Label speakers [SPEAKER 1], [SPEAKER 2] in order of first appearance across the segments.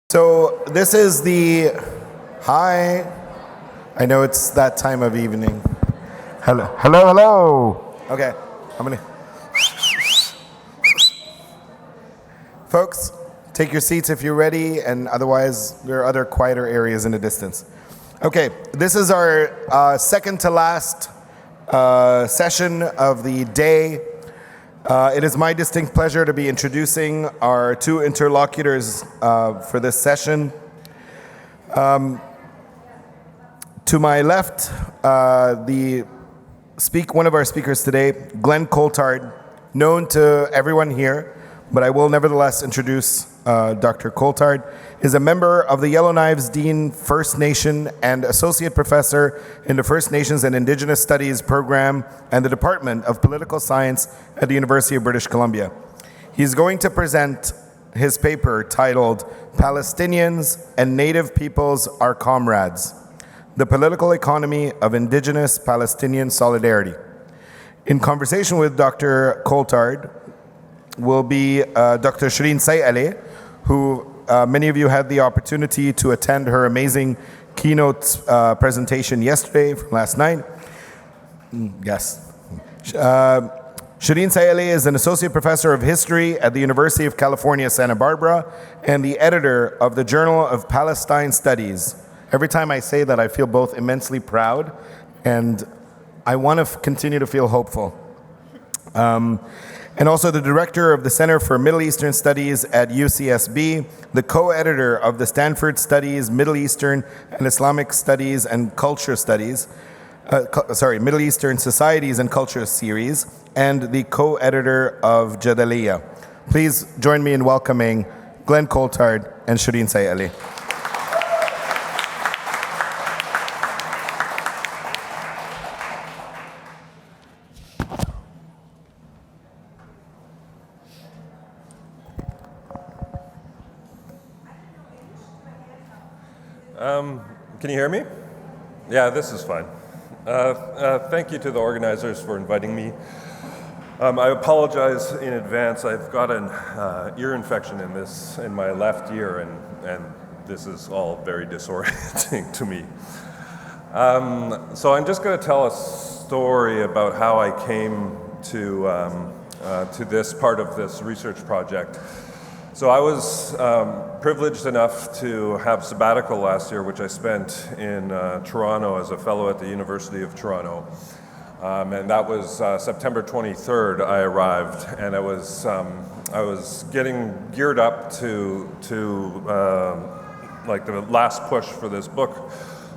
[SPEAKER 1] So this is the, hi, I know it's that time of evening. Hello. Okay, I'm gonna, folks, take your seats if you're ready, and otherwise there are other quieter areas in the distance. Okay, this is our second to last session of the day. It is my distinct pleasure to be introducing our two interlocutors for this session. To my left, one of our speakers today, Glen Coulthard, known to everyone here, but I will nevertheless introduce Dr. Coulthard, is a member of the Yellowknives Dean First Nation and Associate Professor in the First Nations and Indigenous Studies program and the Department of Political Science at the University of British Columbia. He's going to present his paper titled Palestinians and Native Peoples Are Comrades: The Political Economy of Indigenous Palestinian Solidarity. In conversation with Dr. Coulthard will be Dr. Sherene Seikaly, who many of you had the opportunity to attend her amazing keynote presentation yesterday from last night. Yes. Sherene Seikaly is an associate professor of history at the University of California, Santa Barbara, and the editor of the Journal of Palestine Studies. Every time I say that, I feel both immensely proud and I want to continue to feel hopeful. And also the director of the Center for Middle Eastern Studies at UCSB, the co-editor of the Stanford Studies, Middle Eastern and Islamic Studies and Culture Studies, Middle Eastern Societies and Culture series, and the co-editor of Jadaliya. Please join me in welcoming Glen Coulthard and Sherene Seikaly.
[SPEAKER 2] Can you hear me? Yeah, this is fine. Thank you to the organizers for inviting me. I apologize in advance. I've got an ear infection in my left ear, and this is all very disorienting to me. So I'm just going to tell a story about how I came to this part of this research project. So I was privileged enough to have sabbatical last year, which I spent in Toronto as a fellow at the University of Toronto. And that was September 23rd I arrived, and I was getting geared up to like the last push for this book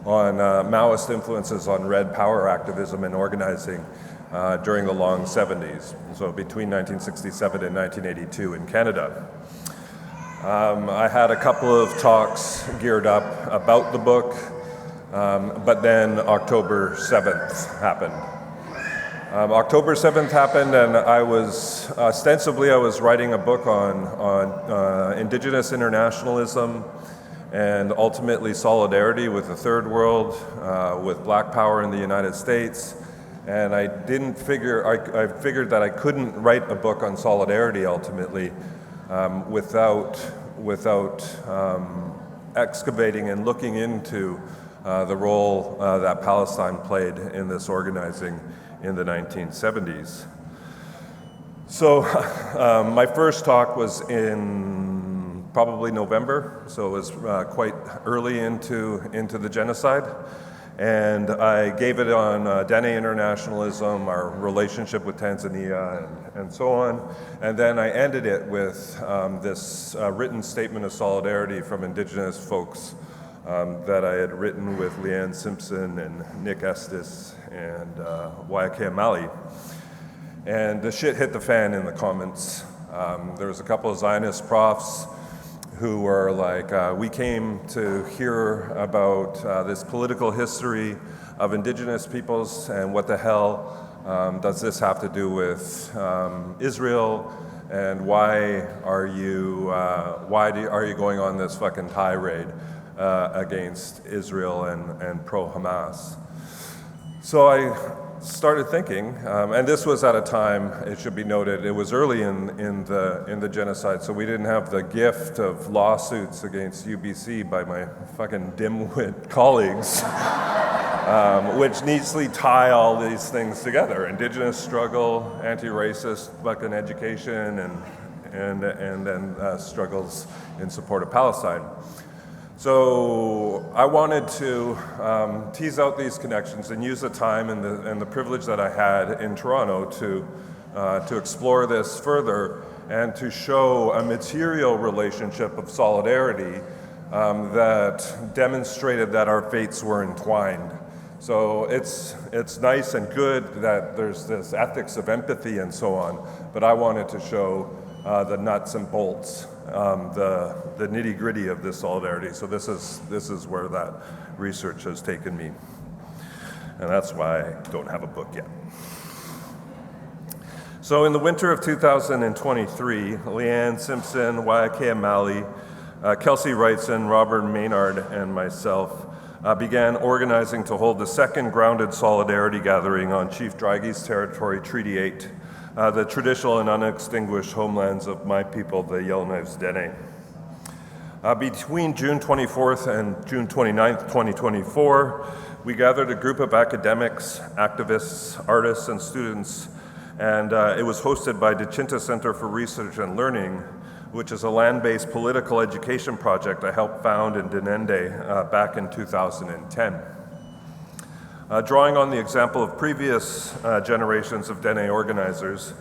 [SPEAKER 2] on Maoist influences on Red Power activism and organizing during the long 70s, so between 1967 and 1982 in Canada. I had a couple of talks geared up about the book, but then October 7th happened. October 7th happened, and I was writing a book on Indigenous internationalism and ultimately solidarity with the Third World, with Black Power in the United States. And I figured that I couldn't write a book on solidarity ultimately without excavating and looking into the role that Palestine played in this organizing in the 1970s. So my first talk was in probably November, so it was quite early into the genocide. And I gave it on Dene internationalism, our relationship with Tanzania, and so on. And then I ended it with this written statement of solidarity from Indigenous folks that I had written with Leanne Simpson and Nick Estes and Wayake Amali. And the shit hit the fan in the comments. There was a couple of Zionist profs who were like, we came to hear about this political history of Indigenous peoples, and what the hell does this have to do with Israel, and why are you going on this fucking tirade against Israel and pro-Hamas? So started thinking, and this was at a time, it should be noted, it was early in the genocide, so we didn't have the gift of lawsuits against UBC by my fucking dimwit colleagues, which neatly tie all these things together: Indigenous struggle, anti-racist fucking education, and then struggles in support of Palestine. So I wanted to tease out these connections and use the time and the privilege that I had in Toronto to explore this further and to show a material relationship of solidarity that demonstrated that our fates were entwined. So it's nice and good that there's this ethics of empathy and so on, but I wanted to show the nuts and bolts, the nitty-gritty of this solidarity. So this is where that research has taken me, and that's why I don't have a book yet. So in the winter of 2023, Leanne Simpson, Waiakea Malley, Kelsey Wrightson, Robert Maynard, and myself began organizing to hold the second grounded solidarity gathering on Chief Draghi's territory, Treaty 8, the traditional and unextinguished homelands of my people, the Yellowknives Dene. Between June 24th and June 29th, 2024, we gathered a group of academics, activists, artists, and students, and it was hosted by Dechinta Center for Research and Learning, which is a land-based political education project I helped found in Denende back in 2010. Drawing on the example of previous generations of Dene organizers,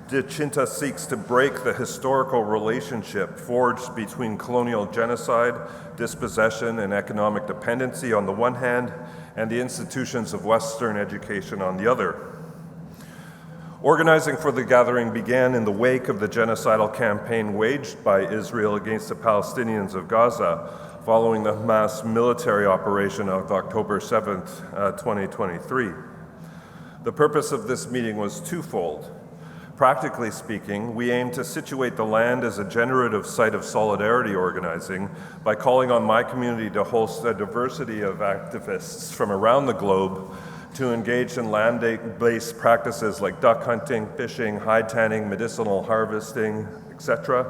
[SPEAKER 2] Dechinta seeks to break the historical relationship forged between colonial genocide, dispossession, and economic dependency on the one hand, and the institutions of Western education on the other. Organizing for the gathering began in the wake of the genocidal campaign waged by Israel against the Palestinians of Gaza following the mass military operation of October 7th, 2023. The purpose of this meeting was twofold. Practically speaking, we aim to situate the land as a generative site of solidarity organizing by calling on my community to host a diversity of activists from around the globe to engage in land-based practices like duck hunting, fishing, hide tanning, medicinal harvesting, etc.,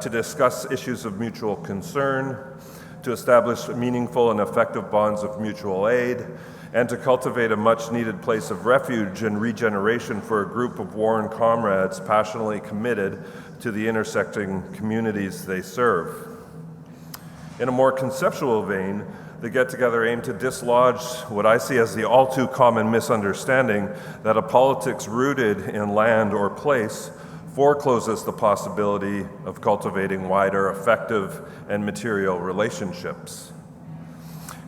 [SPEAKER 2] to discuss issues of mutual concern, to establish meaningful and effective bonds of mutual aid, and to cultivate a much-needed place of refuge and regeneration for a group of worn comrades passionately committed to the intersecting communities they serve. In a more conceptual vein, the get-together aimed to dislodge what I see as the all-too-common misunderstanding that a politics rooted in land or place forecloses the possibility of cultivating wider, effective, and material relationships.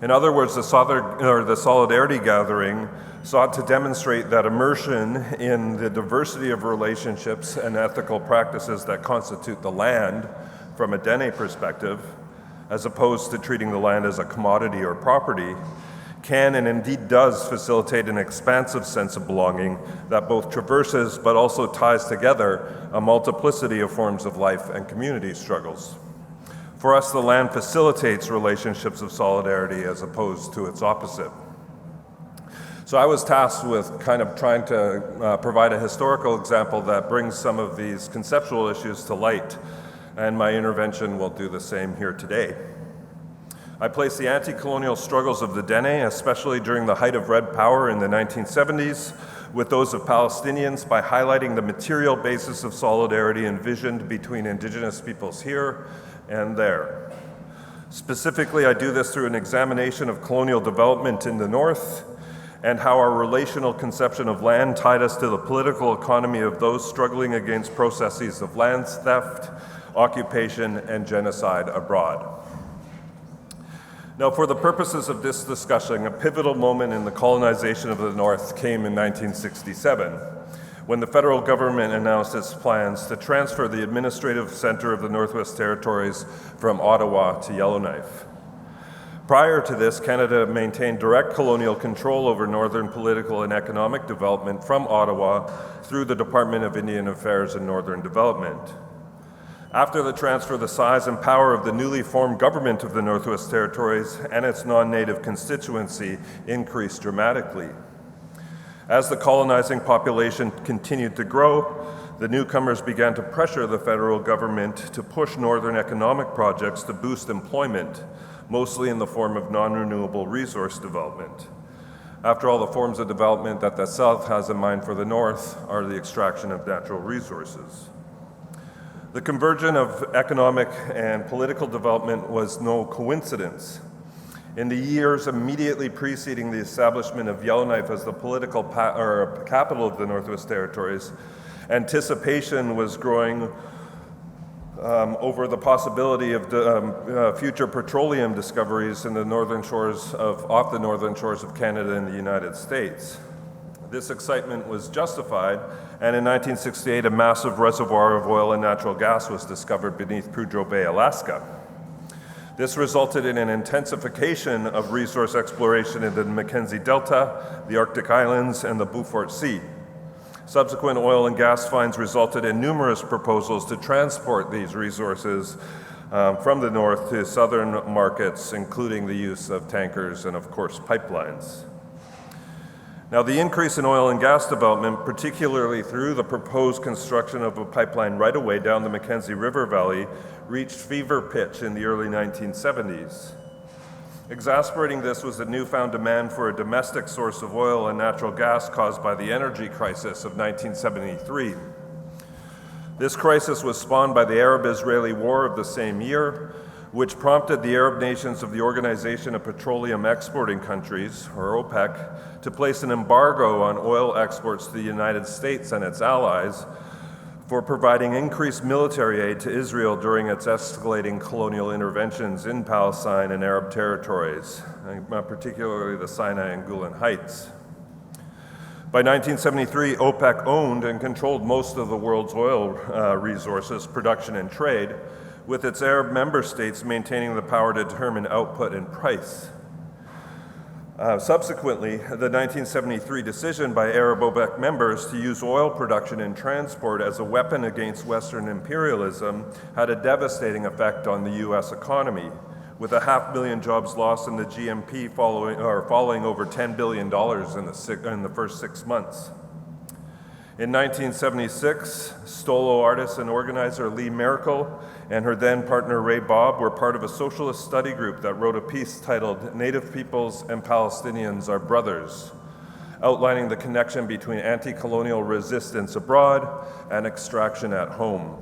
[SPEAKER 2] In other words, the Solidarity Gathering sought to demonstrate that immersion in the diversity of relationships and ethical practices that constitute the land from a Dene perspective, as opposed to treating the land as a commodity or property, can and indeed does facilitate an expansive sense of belonging that both traverses but also ties together a multiplicity of forms of life and community struggles. For us, the land facilitates relationships of solidarity as opposed to its opposite. So I was tasked with kind of trying to provide a historical example that brings some of these conceptual issues to light, and my intervention will do the same here today. I place the anti-colonial struggles of the Dene, especially during the height of Red Power in the 1970s, with those of Palestinians by highlighting the material basis of solidarity envisioned between Indigenous peoples here and there. Specifically, I do this through an examination of colonial development in the North and how our relational conception of land tied us to the political economy of those struggling against processes of land theft, occupation, and genocide abroad. Now, for the purposes of this discussion, a pivotal moment in the colonization of the North came in 1967, when the federal government announced its plans to transfer the administrative center of the Northwest Territories from Ottawa to Yellowknife. Prior to this, Canada maintained direct colonial control over northern political and economic development from Ottawa through the Department of Indian Affairs and Northern Development. After the transfer, the size and power of the newly formed government of the Northwest Territories and its non-native constituency increased dramatically. As the colonizing population continued to grow, the newcomers began to pressure the federal government to push northern economic projects to boost employment, mostly in the form of non-renewable resource development. After all, the forms of development that the South has in mind for the North are the extraction of natural resources. The convergence of economic and political development was no coincidence. In the years immediately preceding the establishment of Yellowknife as the political capital of the Northwest Territories, anticipation was growing over the possibility of future petroleum discoveries in the off the northern shores of Canada and the United States. This excitement was justified, and in 1968, a massive reservoir of oil and natural gas was discovered beneath Prudhoe Bay, Alaska. This resulted in an intensification of resource exploration in the Mackenzie Delta, the Arctic Islands, and the Beaufort Sea. Subsequent oil and gas finds resulted in numerous proposals to transport these resources from the north to southern markets, including the use of tankers and, of course, pipelines. Now, the increase in oil and gas development, particularly through the proposed construction of a pipeline right away down the Mackenzie River Valley, reached fever pitch in the early 1970s. Exasperating this was the newfound demand for a domestic source of oil and natural gas caused by the energy crisis of 1973. This crisis was spawned by the Arab-Israeli War of the same year, which prompted the Arab nations of the Organization of Petroleum Exporting Countries, or OPEC, to place an embargo on oil exports to the United States and its allies for providing increased military aid to Israel during its escalating colonial interventions in Palestine and Arab territories, particularly the Sinai and Golan Heights. By 1973, OPEC owned and controlled most of the world's oil resources, production, and trade, with its Arab member states maintaining the power to determine output and price. Subsequently, the 1973 decision by Arab OPEC members to use oil production and transport as a weapon against Western imperialism had a devastating effect on the US economy, with 500,000 jobs lost and the GNP falling over $10 billion in the first 6 months. In 1976, Stolo artist and organizer Lee Merkel and her then partner Ray Bob were part of a socialist study group that wrote a piece titled "Native Peoples and Palestinians Are Brothers," outlining the connection between anti-colonial resistance abroad and extraction at home.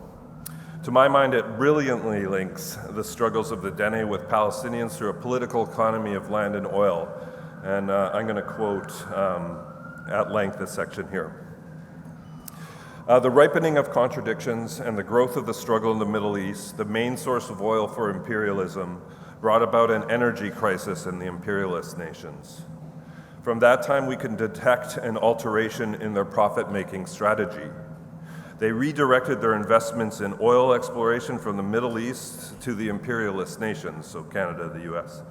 [SPEAKER 2] To my mind, it brilliantly links the struggles of the Dene with Palestinians through a political economy of land and oil. And I'm going to quote at length this section here. The ripening of contradictions and the growth of the struggle in the Middle East, the main source of oil for imperialism, brought about an energy crisis in the imperialist nations. From that time, we can detect an alteration in their profit-making strategy. They redirected their investments in oil exploration from the Middle East to the imperialist nations, so Canada, the US.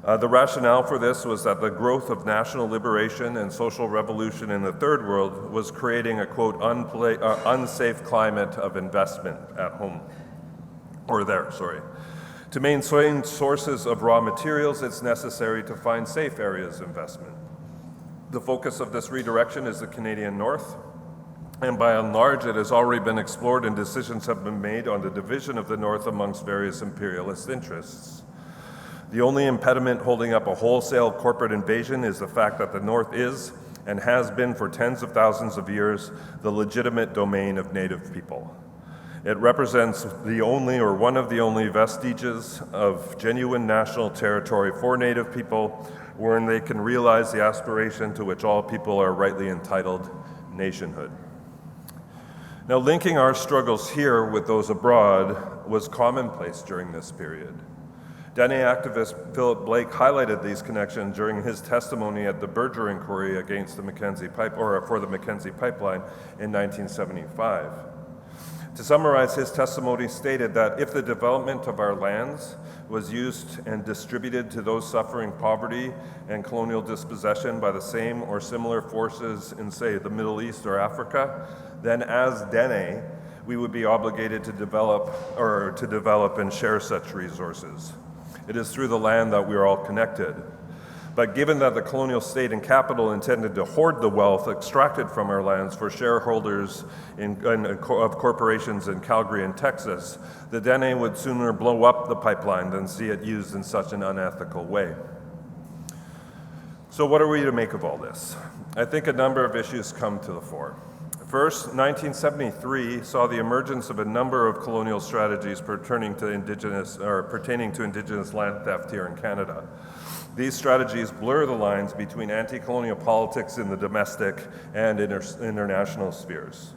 [SPEAKER 2] The rationale for this was that the growth of national liberation and social revolution in the Third World was creating a, quote, unsafe climate of investment at home, or there, sorry. To maintain sources of raw materials, it's necessary to find safe areas of investment. The focus of this redirection is the Canadian North, and by and large, it has already been explored and decisions have been made on the division of the North amongst various imperialist interests. The only impediment holding up a wholesale corporate invasion is the fact that the North is, and has been for tens of thousands of years, the legitimate domain of Native people. It represents the only or one of the only vestiges of genuine national territory for Native people, wherein they can realize the aspiration to which all people are rightly entitled, nationhood. Now, linking our struggles here with those abroad was commonplace during this period. Dene activist Philip Blake highlighted these connections during his testimony at the Berger inquiry against the Mackenzie for the Mackenzie Pipeline in 1975. To summarize, his testimony stated that if the development of our lands was used and distributed to those suffering poverty and colonial dispossession by the same or similar forces in, say, the Middle East or Africa, then as Dene, we would be obligated to develop and share such resources. It is through the land that we are all connected. But given that the colonial state and capital intended to hoard the wealth extracted from our lands for shareholders of corporations in Calgary and Texas, the Dene would sooner blow up the pipeline than see it used in such an unethical way. So what are we to make of all this? I think a number of issues come to the fore. First, 1973 saw the emergence of a number of colonial strategies pertaining to Indigenous land theft here in Canada. These strategies blur the lines between anti-colonial politics in the domestic and international spheres.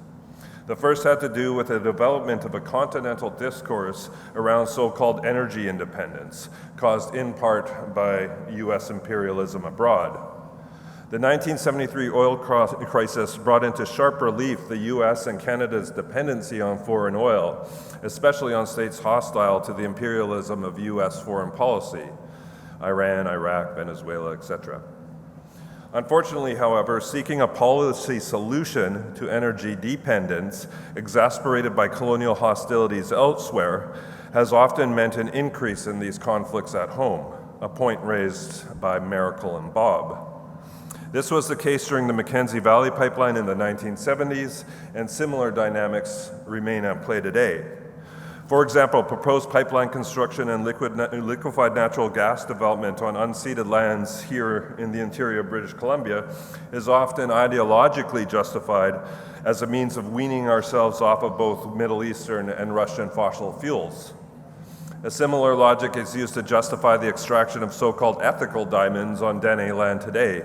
[SPEAKER 2] The first had to do with the development of a continental discourse around so-called energy independence, caused in part by US imperialism abroad. The 1973 oil crisis brought into sharp relief the US and Canada's dependency on foreign oil, especially on states hostile to the imperialism of US foreign policy, Iran, Iraq, Venezuela, etc. Unfortunately, however, seeking a policy solution to energy dependence, exasperated by colonial hostilities elsewhere, has often meant an increase in these conflicts at home, a point raised by Miracle and Bob. This was the case during the Mackenzie Valley Pipeline in the 1970s, and similar dynamics remain at play today. For example, proposed pipeline construction and liquefied natural gas development on unceded lands here in the interior of British Columbia is often ideologically justified as a means of weaning ourselves off of both Middle Eastern and Russian fossil fuels. A similar logic is used to justify the extraction of so-called ethical diamonds on Dene land today.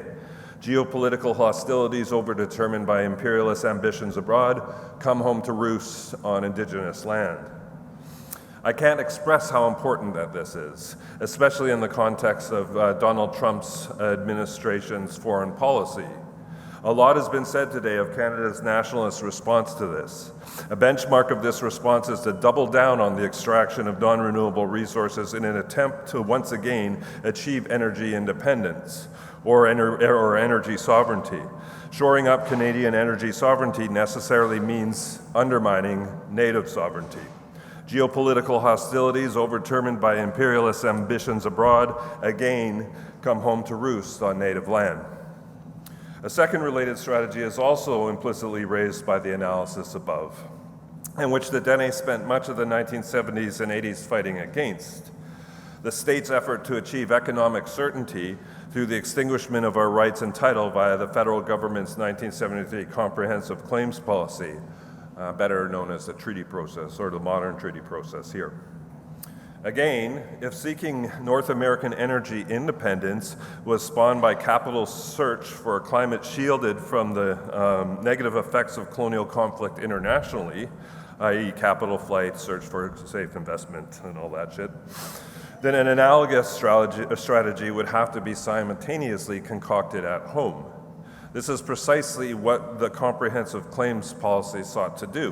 [SPEAKER 2] Geopolitical hostilities overdetermined by imperialist ambitions abroad come home to roost on Indigenous land. I can't express how important that this is, especially in the context of Donald Trump's administration's foreign policy. A lot has been said today of Canada's nationalist response to this. A benchmark of this response is to double down on the extraction of non-renewable resources in an attempt to once again achieve energy independence or energy sovereignty. Shoring up Canadian energy sovereignty necessarily means undermining native sovereignty. Geopolitical hostilities overdetermined by imperialist ambitions abroad again come home to roost on native land. A second related strategy is also implicitly raised by the analysis above, and which the Dene spent much of the 1970s and 80s fighting against. The state's effort to achieve economic certainty through the extinguishment of our rights and title via the federal government's 1973 Comprehensive Claims Policy, better known as the treaty process, or the modern treaty process here. Again, if seeking North American energy independence was spawned by capital's search for a climate shielded from the negative effects of colonial conflict internationally, i.e. capital flight, search for safe investment, and all that shit, then an analogous strategy would have to be simultaneously concocted at home. This is precisely what the Comprehensive Claims Policy sought to do.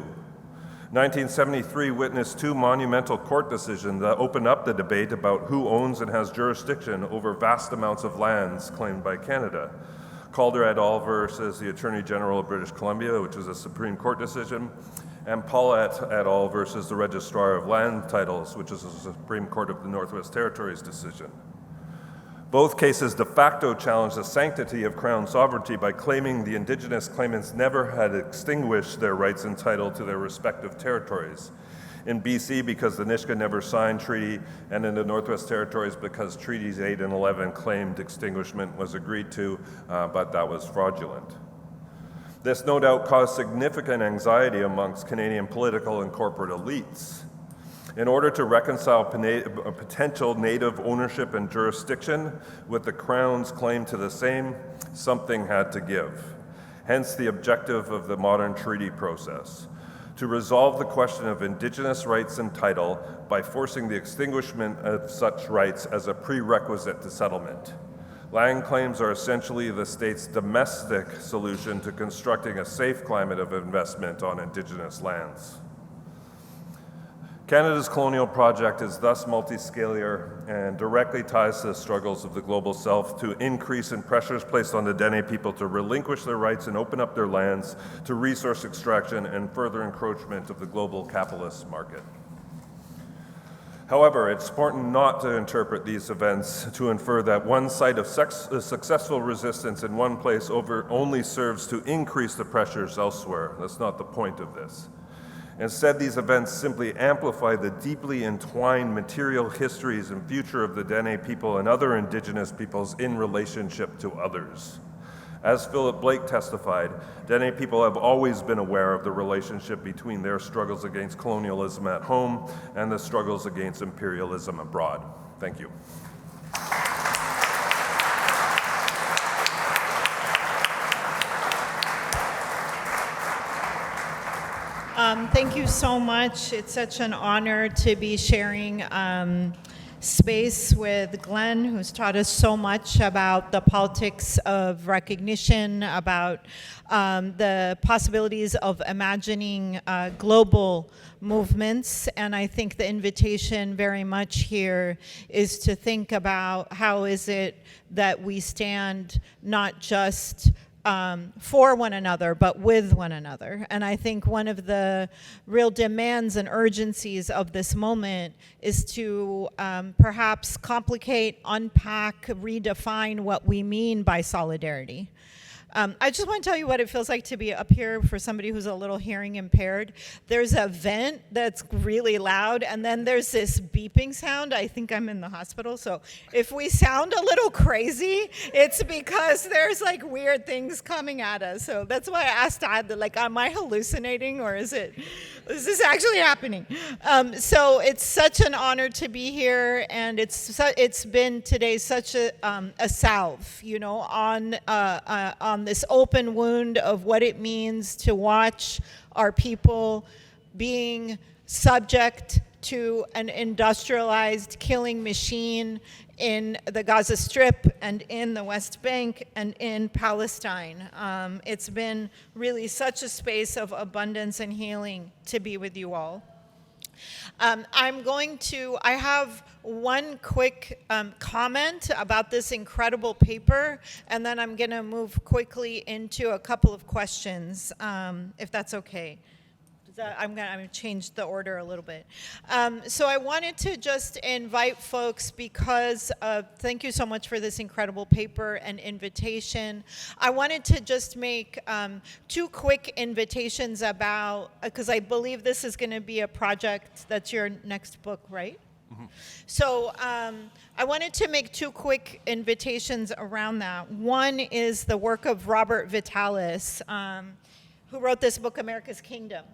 [SPEAKER 2] 1973 witnessed two monumental court decisions that opened up the debate about who owns and has jurisdiction over vast amounts of lands claimed by Canada. Calder et al. Versus the Attorney General of British Columbia, which was a Supreme Court decision, and Paulette et al. Versus the Registrar of Land Titles, which is a Supreme Court of the Northwest Territories decision. Both cases de facto challenged the sanctity of Crown sovereignty by claiming the Indigenous claimants never had extinguished their rights and title to their respective territories. In BC, because the Nisga'a never signed treaty, and in the Northwest Territories, because Treaties 8 and 11 claimed extinguishment was agreed to, but that was fraudulent. This no doubt caused significant anxiety amongst Canadian political and corporate elites. In order to reconcile potential native ownership and jurisdiction with the Crown's claim to the same, something had to give. Hence the objective of the modern treaty process, to resolve the question of Indigenous rights and title by forcing the extinguishment of such rights as a prerequisite to settlement. Land claims are essentially the state's domestic solution to constructing a safe climate of investment on Indigenous lands. Canada's colonial project is thus multiscalar and directly ties to the struggles of the global south to increase in pressures placed on the Dene people to relinquish their rights and open up their lands to resource extraction and further encroachment of the global capitalist market. However, it's important not to interpret these events to infer that one site of successful resistance in one place only serves to increase the pressures elsewhere. That's not the point of this. Instead, these events simply amplify the deeply entwined material histories and future of the Dene people and other indigenous peoples in relationship to others. As Philip Blake testified, Dene people have always been aware of the relationship between their struggles against colonialism at home and the struggles against imperialism abroad. Thank you.
[SPEAKER 3] Thank you so much. It's such an honor to be sharing space with Glen, who's taught us so much about the politics of recognition, about the possibilities of imagining global movements. And I think the invitation very much here is to think about how is it that we stand not just for one another, but with one another. And I think one of the real demands and urgencies of this moment is to perhaps complicate, unpack, redefine what we mean by solidarity. I just want to tell you what it feels like to be up here for somebody who's a little hearing impaired. There's a vent that's really loud, and then there's this beeping sound. I think I'm in the hospital, so if we sound a little crazy, it's because there's like weird things coming at us. So that's why I asked Todd, like, am I hallucinating, or is this actually happening? So it's such an honor to be here, and it's been today such a salve, you know, on this open wound of what it means to watch our people being subject to an industrialized killing machine in the Gaza Strip and in the West Bank and in Palestine. It's been really such a space of abundance and healing to be with you all. I have one quick comment about this incredible paper, and then I'm going to move quickly into a couple of questions, if that's okay. I'm going to change the order a little bit. So I wanted to just invite folks because thank you so much for this incredible paper and invitation. I wanted to just make two quick invitations about, because I believe this is going to be a project that's your next book, right? Mm-hmm. So I wanted to make two quick invitations around that. One is the work of Robert Vitalis, who wrote this book, America's Kingdom.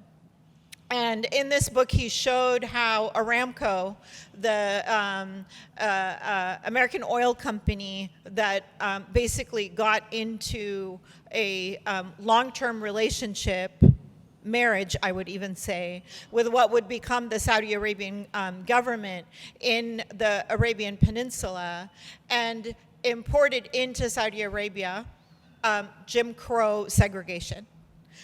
[SPEAKER 3] And in this book, he showed how Aramco, the American oil company that basically got into a long-term relationship, marriage, I would even say, with what would become the Saudi Arabian government in the Arabian Peninsula, and imported into Saudi Arabia Jim Crow segregation.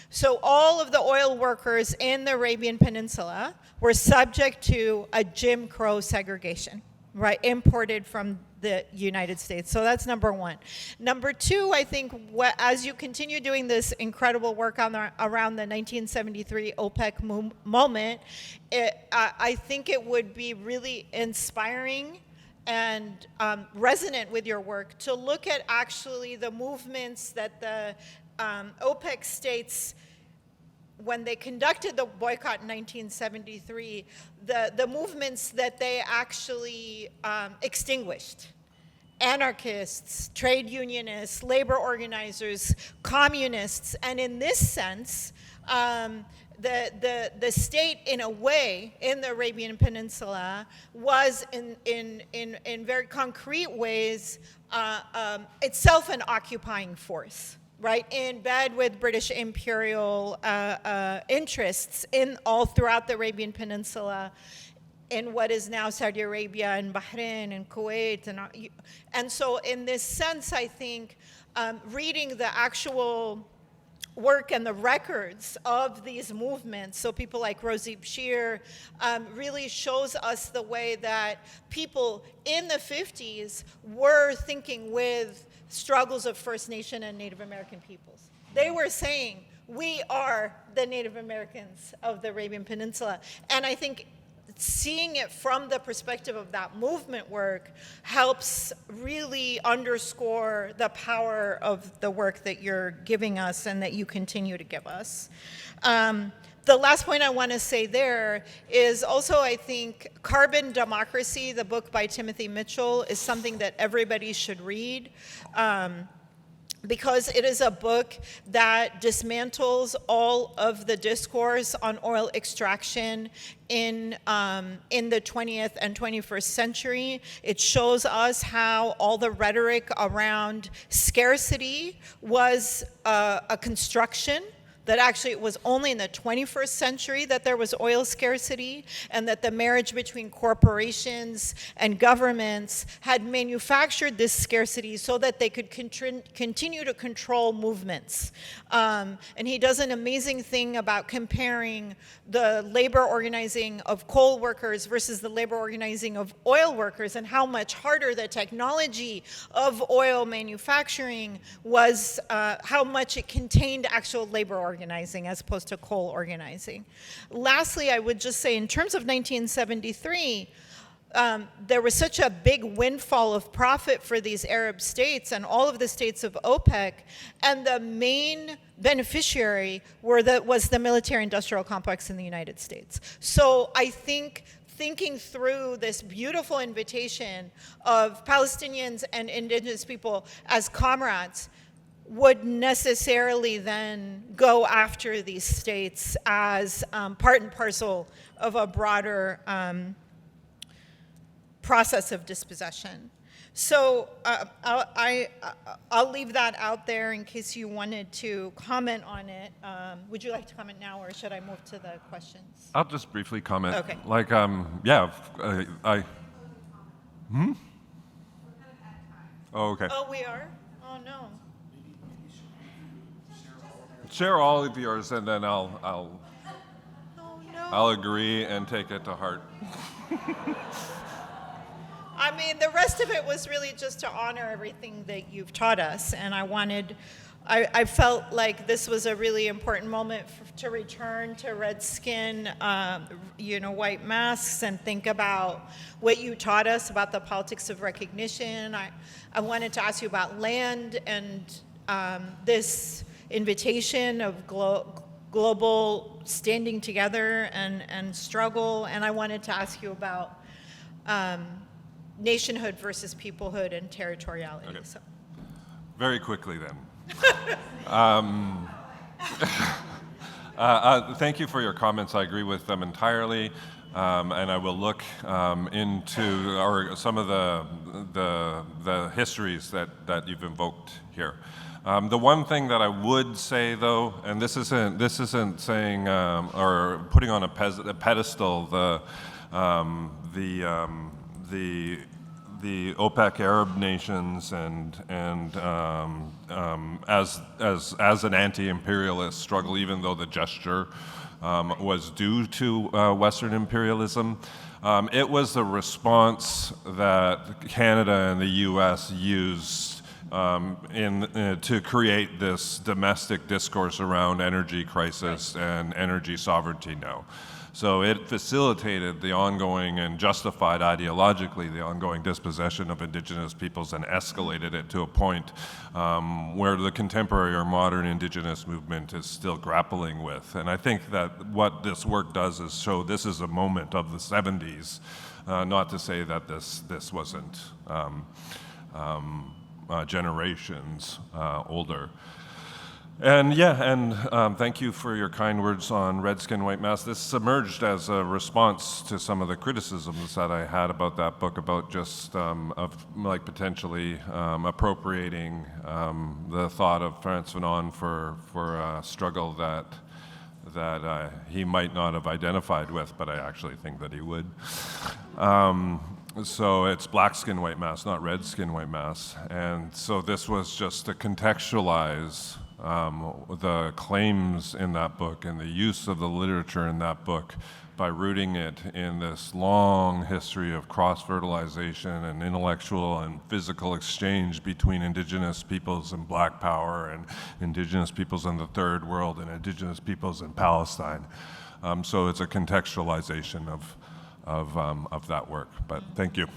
[SPEAKER 3] So all of the oil workers in the Arabian Peninsula were subject to a Jim Crow segregation, right, imported from the United States. So that's number one. Number two, I think as you continue doing this incredible work around the 1973 OPEC moment, I think it would be really inspiring and resonant with your work to look at actually the movements that the OPEC states, when they conducted the boycott in 1973, the movements that they actually extinguished. Anarchists, trade unionists, labor organizers, communists, and in this sense, the state, in a way, in the Arabian Peninsula, was in very concrete ways itself an occupying force. Right, in bed with British imperial interests all throughout the Arabian Peninsula, in what is now Saudi Arabia and Bahrain and Kuwait, and so in this sense, I think reading the actual work and the records of these movements, so people like Rosie Bashir, really shows us the way that people in the 50s were thinking with struggles of First Nation and Native American peoples. They were saying, we are the Native Americans of the Arabian Peninsula. And I think seeing it from the perspective of that movement work helps really underscore the power of the work that you're giving us and that you continue to give us. The last point I want to say there is also, I think, Carbon Democracy, the book by Timothy Mitchell, is something that everybody should read. Because it is a book that dismantles all of the discourse on oil extraction in the 20th and 21st century. It shows us how all the rhetoric around scarcity was a construction, that actually it was only in the 21st century that there was oil scarcity, and that the marriage between corporations and governments had manufactured this scarcity so that they could continue to control movements. And he does an amazing thing about comparing the labor organizing of coal workers versus the labor organizing of oil workers, and how much harder the technology of oil manufacturing was, how much it contained actual labor organizing as opposed to coal organizing. Lastly, I would just say in terms of 1973, there was such a big windfall of profit for these Arab states and all of the states of OPEC, and the main beneficiary was the military-industrial complex in the United States. So I think thinking through this beautiful invitation of Palestinians and indigenous people as comrades would necessarily then go after these states as part and parcel of a broader process of dispossession. So I'll leave that out there in case you wanted to comment on it. Would you like to comment now, or should I move to the questions?
[SPEAKER 2] I'll just briefly comment.
[SPEAKER 3] Okay.
[SPEAKER 2] Like, Oh, okay.
[SPEAKER 3] Oh, we are? Oh, no.
[SPEAKER 2] Share all of yours, and then I'll
[SPEAKER 3] Oh, no.
[SPEAKER 2] I'll agree and take it to heart.
[SPEAKER 3] I mean, the rest of it was really just to honor everything that you've taught us, and I felt like this was a really important moment to return to red skin, white masks, and think about what you taught us about the politics of recognition. I wanted to ask you about land and this invitation of global standing together and struggle, and I wanted to ask you about nationhood versus peoplehood and territoriality.
[SPEAKER 2] Okay.
[SPEAKER 3] So.
[SPEAKER 2] Very quickly then. Thank you for your comments. I agree with them entirely, and I will look into some of the histories that you've invoked here. The one thing that I would say, though, and this isn't saying or putting on a pedestal the OPEC Arab nations and as an anti-imperialist struggle, even though the gesture was due to Western imperialism. It was the response that Canada and the U.S. used to create this domestic discourse around energy crisis and energy sovereignty now. So it facilitated the ongoing and justified ideologically the ongoing dispossession of Indigenous peoples and escalated it to a point where the contemporary or modern Indigenous movement is still grappling with. And I think that what this work does is show this is a moment of the 70s, not to say that this wasn't generations older. And thank you for your kind words on red skin, white mask. This emerged as a response to some of the criticisms that I had about that book, about just potentially appropriating the thought of Frantz Fanon for a struggle that he might not have identified with, but I actually think that he would. So it's black skin, white mask, not red skin, white mask. And so this was just to contextualize the claims in that book and the use of the literature in that book by rooting it in this long history of cross-fertilization and intellectual and physical exchange between Indigenous peoples and Black power and Indigenous peoples in the Third World and Indigenous peoples in Palestine. So it's a contextualization of that work. But thank you.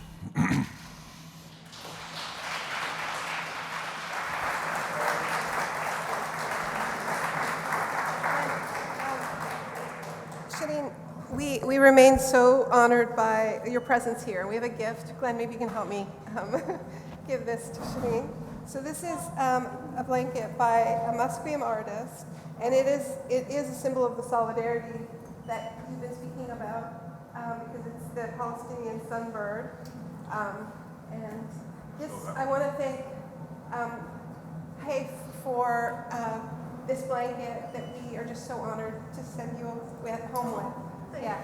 [SPEAKER 4] Sherene, we remain so honored by your presence here. We have a gift. Glenn, maybe you can help me give this to Sherene. So this is a blanket by a Musqueam artist, and it is a symbol of the solidarity that you've been speaking about, because it's the Palestinian sunbird. And this, I want to thank Hay for this blanket that we are just so honored to send you home with. Yeah.